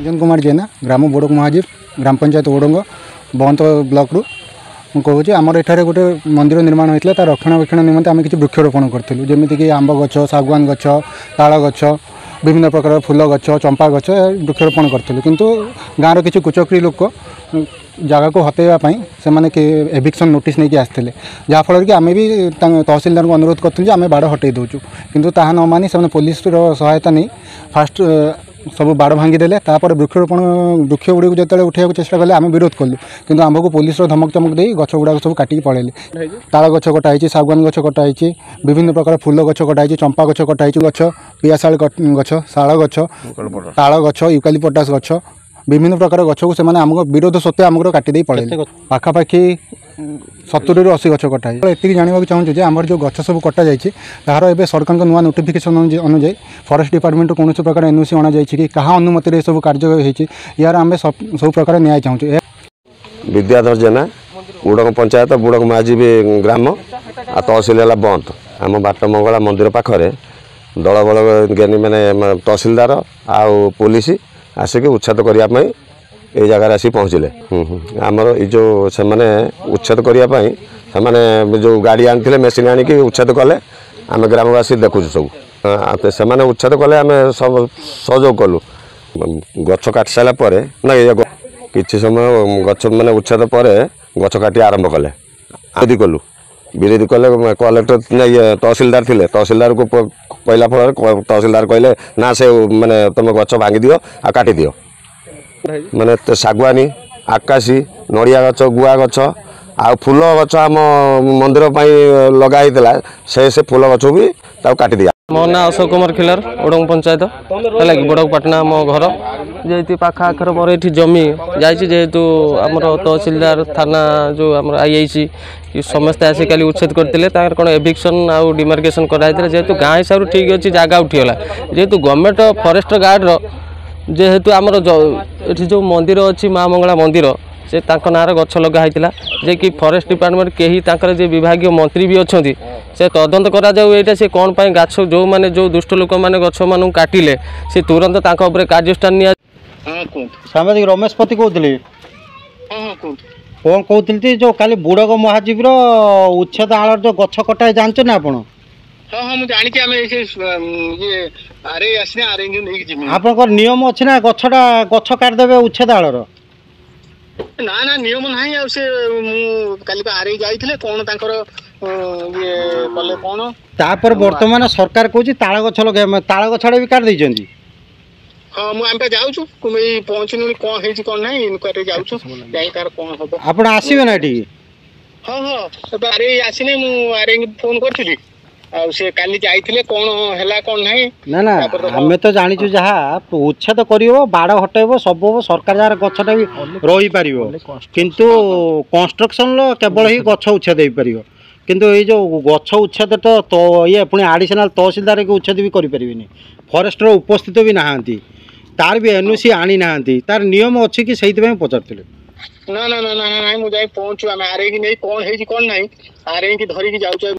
रंजन कुमार जेना ग्राम बोड़क महाजीर ग्राम panchayat ओडंग बंत block रु मुझे आमर एठारे गोटे मंदिर निर्माण होता है तार रक्षणाबेक्षण निमंते आम किसी वृक्षरोपण करूँ जमीक आंब गछ सागवान गछ ताल गछ विभिन्न प्रकार फूल गछ चंपा गछ वृक्षरोपण करूँ किंतु गाँव किसी कुचक्री लोक जगह को हटेवाई से एविक्शन नोटिस नहीं आसते जहाँफल कि आम भी तहसिलदार को अनुरोध करूँ आम बाड़ हटे दूचु किंतु ताहा न मानी से पुलिस सहायता नहीं फास्ट सब बाड़ भांगीदेले वृक्षरोपण वृक्ष गुड़ी जो उठा चेष्टा कले आम विरोध कलु किंतु आमको पुलिस धमक चमक दे गछ गुड़ाक सब काटिक पड़ेले ताल गछ कटाई सागवान गछ कटाई विभिन्न प्रकार फूल गछ कटाई चंपा गछ कटाई गछ पियाशाल गछ शाल गछ ताल गछ यूकालिपटास गछ विभिन्न प्रकार गछ को सेमाने आमको विरोध सत्वे आमको काटिदे पड़े पाखापाखि 70 ରୁ 80 गछ कटाई एति जानवा चाहूँ जे आमर जो गछ सब कटा जाइए तार एवं सरकार नुआ नोटिफिकेशन अनुଯାयी फॉरेस्ट डिपार्टमेंट कौन प्रकार एनओसी अणा जाइए क्या अनुमति सब कार्य यार आम सब प्रकार न्याय चाहूँ। विद्याधर जेना बुड़क पंचायत बुड़क माझी ग्राम आ तहसिल है बंत आम बाट मंगला मंदिर पाखे दल बल ज्ञानी मैंने तहसिलदार आउ पुलिस आसिक उच्छेद करने ये जगार आसी पहुँचले आमर जो से उच्छेद करने से जो गाड़ी आनी मेसीन आणिक उच्छेद कले आम ग्रामवासी देखु सब से उच्छेद कले आम सब सहयोग कलु गछ काटि सारापर ना कि समय गछ माने उच्छेद पर गछ काटी आरंभ कले विरोधी कलु विरोधी कले कलेक्टर ये तहसिलदार थे तहसिलदार को कहला फल तहसिलदार कहले ना से माने तुम गछ भांगी दियो आ काटी दियो माने सागवानी आकाशी नड़िया गछ गुआ गछ आ फूल गछ आम मंदिर लगाई से फूल गछ भी काटी दिया। मो ना अशोक कुमार खिलार ओडंग पंचायत है बड़क पाटना आम घर जेहेतु पाखा आखर मोर ये जमी जेहेतु आम तहसिलदार थाना जो आम आईआईसी समस्ते आसिक उच्छेद करते कौन एविक्शन आउ डिमार्केशन कराई जेहेतु गाँ हिसाब से ठीक अच्छी जगह उठीगला जेहेतु गवर्नमेंट फॉरेस्ट गार्ड जेहेतु आमर ये जो मंदिर अच्छी माँ मंगला मंदिर से नार गछ लगा जे कि फॉरेस्ट डिपार्टमेंट कहीं जे विभाग मंत्री भी अच्छा से तदंत करा यहाँ से कौन पाई गाछ जो माने जो दुष्ट लोक मैंने गछ मान काटिले से तुरंत कार्यानुष्ठान सांबादिक रमेश पति कहते कौन कहते जो काली बुड़क महाजीवर उच्छेद आड़ जो गछ कटाई जानते ना आप आप नियम अच्छे ना गछटा गछ काटिदेवे उच्छेद आड़ ना ना नियम ना से काली आरई जाइए कौन ये कले कौन तापर वर्तमान सरकार कहूँ ताल गछ लगे ताल गछड़ा भी काट देइछंती। हाँ मुझे जाऊँ पहुँचनी कौन है कौन ना इनक्वारी जाऊँ तार कौन हम आप आसवे ना ये हाँ हाँ आरई आसनी मुझे फोन करी से काली जाइए कौन है कौन ना ना आम तो जाचु जहाँ उच्छेद कर बाड़ हटेब सब सरकार जार गछटा भी रही पार किंतु कंस्ट्रक्शन केवल ही गछ उच्छेद हो पार किंतु ये जो गछ उच्छेद तो ये पुणी आडिशनाल तहसिलदार के उच्छेद भी करें फॉरेस्टर उपस्थित भी नहांती तार भी एनओसी आनी ना तार नियम अच्छी कि से पचार ना ना ना ना ना मुझे पहुँचू आम आरई की नहीं कौन है कौन ना आरई की धरिकी जाऊँ